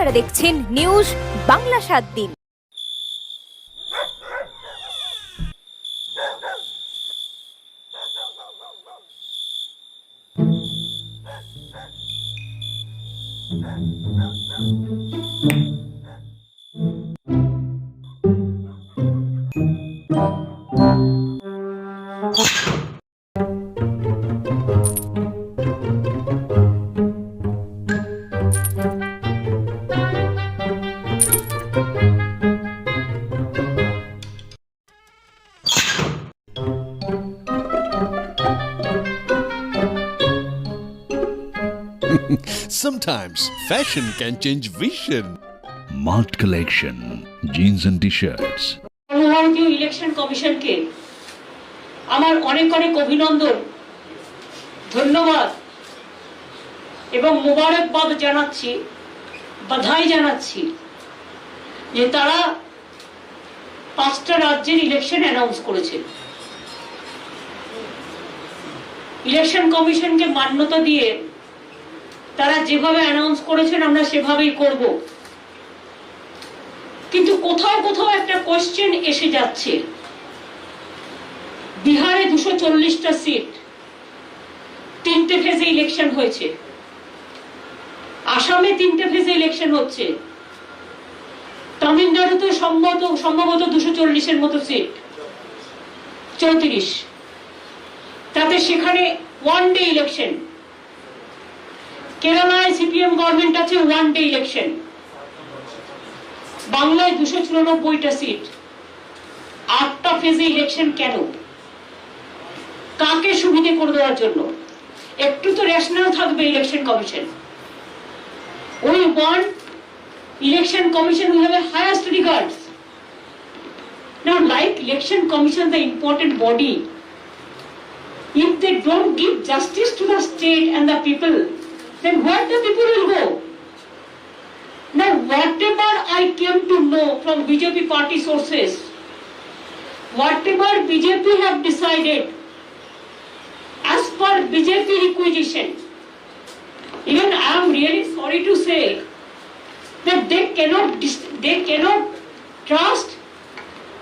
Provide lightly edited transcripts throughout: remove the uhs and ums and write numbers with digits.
আপনারা দেখছেন নিউজ বাংলা 7 দিন। Sometimes fashion can change vision. Mart Collection, jeans and t-shirts. ভারতীয় ইলেকশন কমিশনকে আমার অনেক অনেক অভিনন্দন, ধন্যবাদ এবং মোবারকবাদ জানাচ্ছি, বাধাই জানাচ্ছি যে তারা 5টা রাজ্যের ইলেকশন অ্যানাউন্স করেছে। ইলেকশন কমিশনকে মান্যতা দিয়ে তারা যেভাবে অ্যানাউন্স করেছেন আমরা সেভাবেই করব, কিন্তু কোথাও কোথাও একটা কোশ্চেন এসে যাচ্ছে। বিহারে 240টা সিট, 3টে ফেজে ইলেকশন হয়েছে। আসামে 3টে ফেজে ইলেকশন হচ্ছে। তামিলনাড়ুতে সম্ভবত 240-এর মতো সিট, 34, তাতে সেখানে ওয়ান ডে ইলেকশন। কেরালায় সিপিএম গভর্নমেন্ট আছে, ওয়ান ডে ইলেকশন। বাংলায় 294টা সিট, 8টা ফেজে ইলেকশন। কেন? কাকে সুবিধে করে দেওয়ার জন্য? একটু তো রেশনাল থাকবে election commission. We want election commission who have a highest regards. Now, like election commission, the important body, if they don't give justice to the state and the people, then where the people will go? Now, whatever I came to know from BJP party sources, whatever BJP have decided, as per BJP requisition, even I am really sorry to say that they cannot trust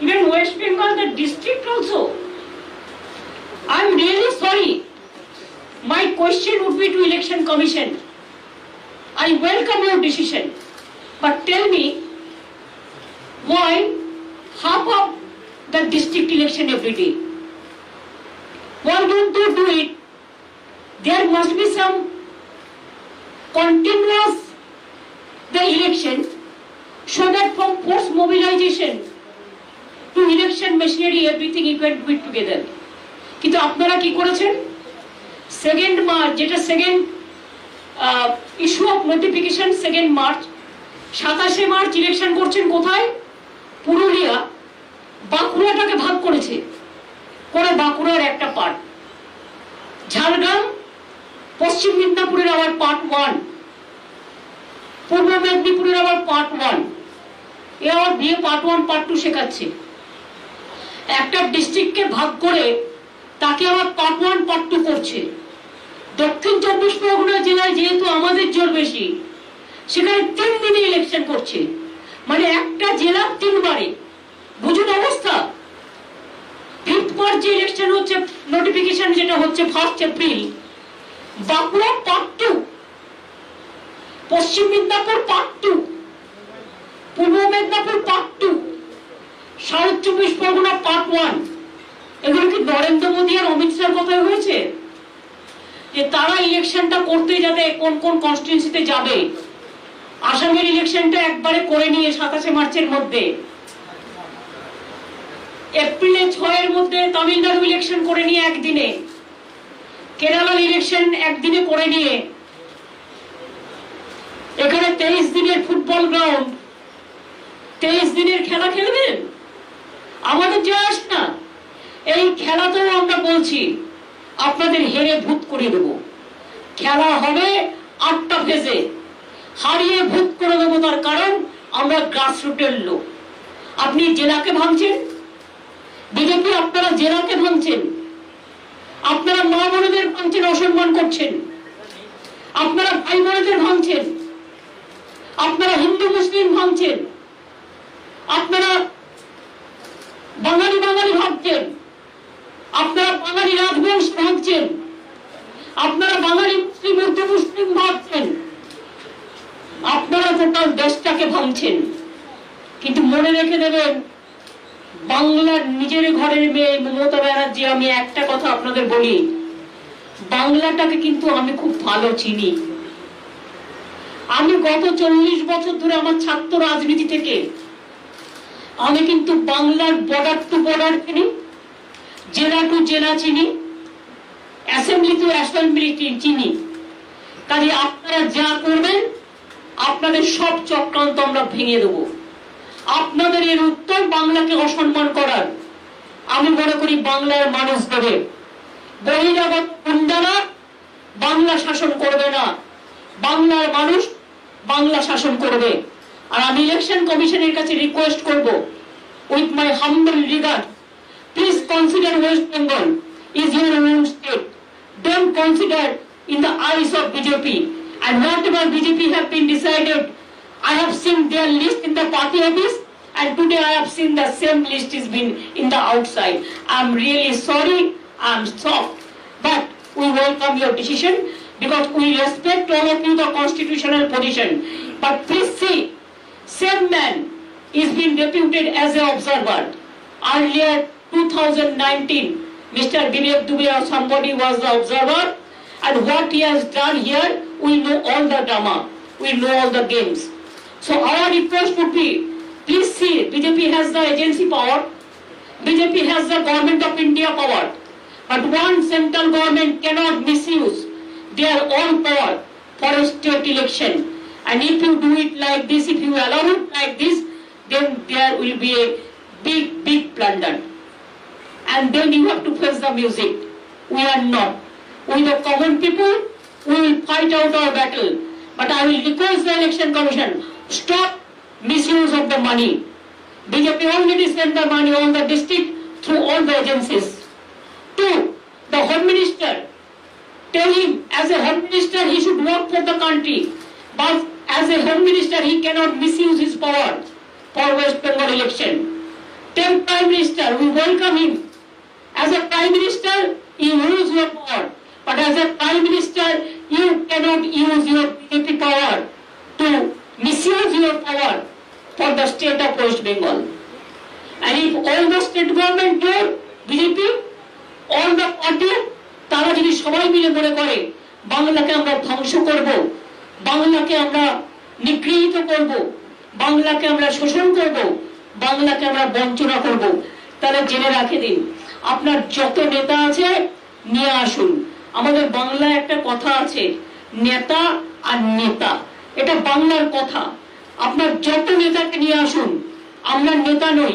even West Bengal, the district also. I am really sorry. My question would be to Election Commission. I welcome your decision, but tell me why half of the district election every day? Why don't they do it? There must be some continuous the election, so that from force mobilization to election machinery everything you can do it together. কিন্তু আপনারা কি করেছেন? 2nd March, যেটা second issue of notification 2nd March, 27শে March election করছেন কোথায়? পুরুলিয়া। বাঁকুড়াটাকে ভাগ করেছে, করে বাঁকুড়ার একটা পার্ট, ঝাড়গ্রাম পশ্চিম মেদিনীপুরের আবার পার্ট 1, পূর্ব মেদিনীপুরের আবার পার্ট 1, এ আবার বিয়ে পার্ট 1 পার্ট 2 শেখাচ্ছে। একটা ডিস্ট্রিক্টকে ভাগ করে তাকে আবার পার্ট 1 পার্ট 2 করছে। দক্ষিণ 24 পরগনা জেলায় যেহেতু আমাদের জোর বেশি, সেখানে 3 দিনে ইলেকশন করছে, মানে একটা জেলা 3 বারে। বুঝুন অবস্থা। 5th মার্চ যে ইলেকশন হচ্ছে, নোটিফিকেশন যেটা হচ্ছে 1 এপ্রিল, বাঁকুড়া পার্ট 2, পশ্চিম মেদিনীপুর পার্ট 2, পূর্ব Medinipur part 2, south 24 Pargana part 1। এগুলো কি নরেন্দ্র মোদী আর অমিত শাহর কথাই হয়েছে যে তারা ইলেকশনটা করতে যাতে কোন কোন কনস্টিটিউয়েন্সিতে যাবে? আসামের ইলেকশনটা একবারে করে নিয়ে 27শে মার্চের মধ্যে, এপ্রিলে 6-এর মধ্যে তামিলনাড়ু ইলেকশন করে নিয়ে একদিনে, কেরালার ইলেকশন একদিনে করে নিয়ে, এখানে 23 দিনের ফুটবল গ্রাউন্ড, 23 দিনের খেলা খেলবেন? আমাদের যে আসে না, এই খেলাতেও আমরা বলছি আপনাদের হেরে ভূত করে দেব। খেলা হবে 8টা ফেজে, হারিয়ে ভূত করে দেবো। তার কারণ আমরা গ্রাসরুটের লোক। আপনি জেলাকে ভাঙছেন, বিজেপি আপনারা জেলাকে ভাঙছেন, আপনারা মা বোনদের ভাঙছেন, অসম্মান করছেন, আপনারা ভাই বোনদের ভাঙছেন, আপনারা হিন্দু মুসলিম ভাঙছেন, আপনারা বাঙালি বাঙালি ভাবছেন, আপনারা বাঙালি রাজবংশ ভাবছেন, আপনারা বাঙালি মুসলিম উর্দু মুসলিম ভাবছেন, আপনারা টোটাল দেশটাকে ভাঙছেন। কিন্তু মনে রেখে দেবেন, বাংলার নিজের ঘরের মেয়ে মমতা ব্যানার্জি, আমি একটা কথা আপনাদের বলি, বাংলাটাকে কিন্তু আমি খুব ভালো চিনি। আমি গত 40 বছর ধরে আমার ছাত্র রাজনীতি থেকে আমি কিন্তু বাংলার বর্ডার টু বর্ডার চিনি, জেলা টু জেলা চিনি, অ্যাসেম্বলি টু অ্যাসেম্বলি চিনি। কাজে আপনারা যা করবেন, আপনাদের সব চক্রান্ত আমরা ভেঙে দেব। আপনাদের এর উত্তর বাংলাকে অসম্মান করার, আমি মনে করি বাংলার মানুষ দেবে। বহিরাগত গুন্ডারা বাংলা শাসন করবে না, বাংলার মানুষ বাংলা শাসন করবে। আর আমি ইলেকশন কমিশনের কাছে রিকোয়েস্ট করব, with my humble regard, please consider West Bengal is your own state. Don't consider in the eyes of BJP. And whatever BJP have been decided, I have seen their list in the party office, and today I have seen the same list is been in the outside. I'm really sorry, I'm shocked, but we welcome your decision because we respect all of you the constitutional position. But please see, same man is being deputed as an observer. Earlier 2019, Mr. Vivek Dubey or somebody was the observer, and what he has done here, we know all the drama, we know all the games. So our request would be, please see, BJP has the agency power, BJP has the government of India power, but one central government cannot misuse their own power for a state election. And if you do it like this, if you allow it like this, then there will be a big blunder. And then you have to face the music. We are not. We the common people, we will fight out our battle. But I will request the election commission, stop misuse of the money. BJP already sent the money on the district through all the agencies. Two, the Home Minister, tell him as a Home Minister he should work for the country. But as a Home Minister he cannot misuse his power for West Bengal election. Tell Prime Minister, we welcome him. As a Prime Minister, you use your power. But as a Prime Minister, you cannot use your BJP power to misuse your power for the state of West Bengal. And if all the state government do, BJP, all the party, তারা যদি সবাই মিলে মনে করে বাংলাকে আমরা ধ্বংস করব, বাংলাকে আমরা নিগৃহীত করব, বাংলাকে আমরা শোষণ করব, বাংলাকে আমরা বঞ্চনা করব, তাহলে জেনে রাখে দিন, আপনার যত নেতা আছে নিয়ে আসুন। আমাদের বাংলায় একটা কথা আছে, নেতা আর নেতা, এটা বাংলার কথা। আপনার যত নেতাকে নিয়ে আসুন। আমরা নেতা নই,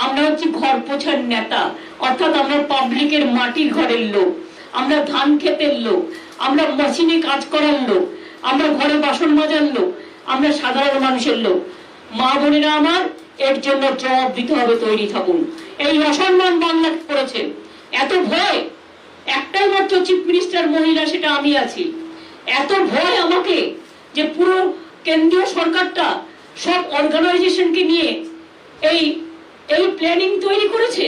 আমরা হচ্ছে ঘর পোছার নেতা, অর্থাৎ আমরা পাবলিকের মাটির ঘরের লোক, আমরা ধান ক্ষেতের লোক, আমরা মেশিনে কাজ করার লোক, আমরা ঘরে বাসন মাজার লোক, আমরা সাধারণ মানুষের লোক। মা বোনেরা আমার, এর জন্য জবাব দিতে হবে, তৈরি থাকুন। এই অসম্মান বাংলাকে করেছে, এত ভয়, একটাই মাত্র চিফ মিনিস্টার মহিলা, সেটা আমি আছি। এত ভয় আমাকে যে পুরো কেন্দ্রীয় সরকারটা সব অর্গানাইজেশনকে নিয়ে এই প্ল্যানিং তৈরি করেছে।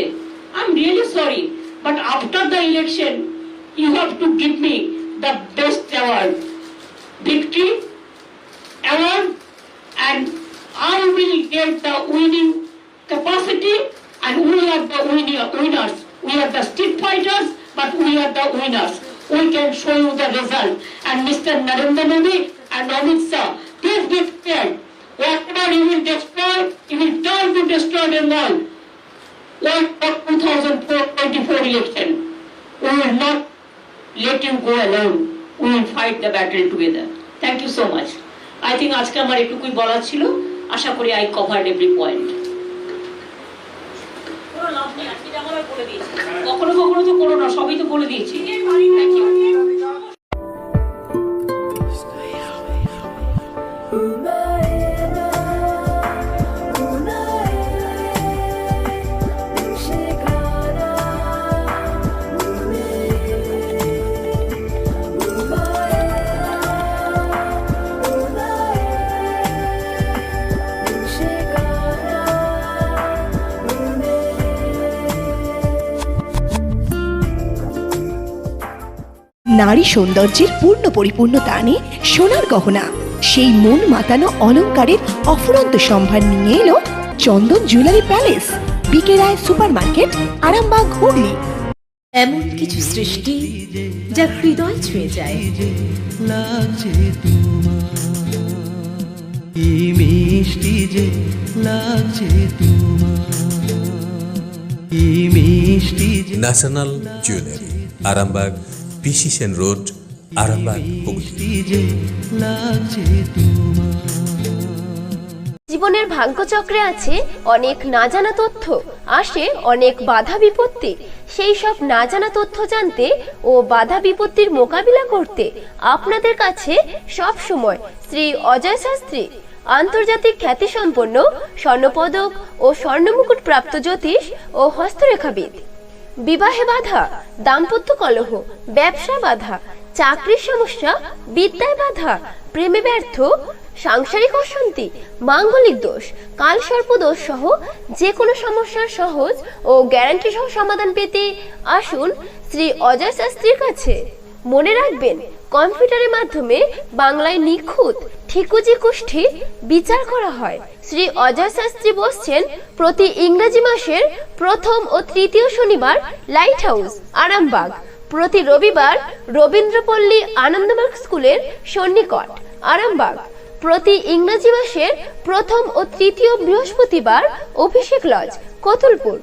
I am really sorry, but after the election you have to give me the best award, victory award, and I will get the winning capacity, and we are the winners. We are the street fighters, but we are the winners. We can show you the result. And Mr. Narendra Modi and Amit Shah, please be prepared. Whatever you will destroy, you will try to destroy Bengal. Like the 2024 election, we will not let you go alone. We will fight the battle together. Thank you so much. I think আজকে আমার এটুকুই বলার ছিল। আশা করি I covered every point. কখনো কখনো তো করো না, সবই তো বলে দিয়েছি। Thank you. নারী সৌন্দর্যের পূর্ণ পরিপূর্ণ দানে সোনার গহনা, সেই মন মাতানো অলংকারের অফুরন্ত সম্ভার নিয়ে এলো চন্দন জুয়েলারি প্যালেস, বিকে রায় সুপার মার্কেট, আরামবাগ, হুগলি। এমন কিছু সৃষ্টি যা হৃদয় ছুঁয়ে যায়। লাগছে মিষ্টি যে লাগছে মিষ্টি ন্যাশনাল জুয়েলারি, আরামবাগ, পিসি সেন রোড, আরামবাগ, হুগলি। লাগছে জীবনের ভাগ্যচক্রে আছে অনেক না জানা তথ্য, আসে অনেক বাধা বিপত্তি। সেই সব না জানা তথ্য জানতে ও বাধা বিপত্তির মোকাবিলা করতে আপনাদের কাছে সব সময় শ্রী অজয় শাস্ত্রী, আন্তর্জাতিক খ্যাতিসম্পন্ন স্বর্ণপদক ও স্বর্ণমুকুট প্রাপ্ত জ্যোতিষ ও হস্তরেখাবিদ। বিবাহে বাধা, দাম্পত্য কলহ, ব্যবসা বাধা, চাকরির সমস্যা, বিদ্যায় বাধা, প্রেমে ব্যর্থ, সাংসারিক অশান্তি, মাঙ্গলিক দোষ, কালসর্প দোষ সহ যে কোনো সমস্যার সহজ ও গ্যারান্টি সহ সমাধান পেতে আসুন শ্রী অজয় শাস্ত্রীর কাছে। মনে রাখবেন, কম্পিউটারের মাধ্যমে বাংলায় নিখুঁত ঠিকুজি কুষ্ঠি বিচার করা হয়। শ্রী অজয় শাস্ত্রী বসছেন প্রতি ইংরেজি মাসের প্রথম ও তৃতীয় শনিবার লাইট হাউস, আরামবাগ, প্রতি রবিবার রবীন্দ্রপল্লী আনন্দমার্গ স্কুলের সন্নিকট, আরামবাগ, প্রতি ইংরেজি মাসের প্রথম ও তৃতীয় বৃহস্পতিবার অভিষেক লজ, কতুলপুর।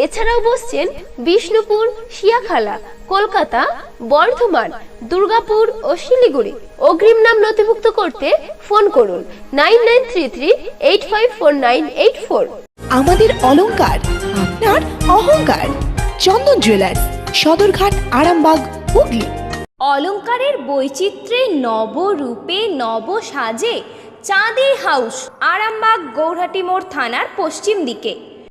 এছাড়াও বসছেন বিষ্ণুপুর, শিয়াখালা, কলকাতা, বর্ধমান, দুর্গাপুর ও শিলিগুড়ি। অগ্রিম নাম নথিভুক্ত করতে ফোন করুন 9933854984। আমাদের অলংকার, আপনার অহংকার। চন্দন জুয়েলার্স, সদরঘাট, আরামবাগ, হুগলি। অলংকারের বৈচিত্র্যে নবরূপে নব সাজে চাঁদের হাউস, আরামবাগ, গৌরহাটি মোড় থানার পশ্চিম দিকে।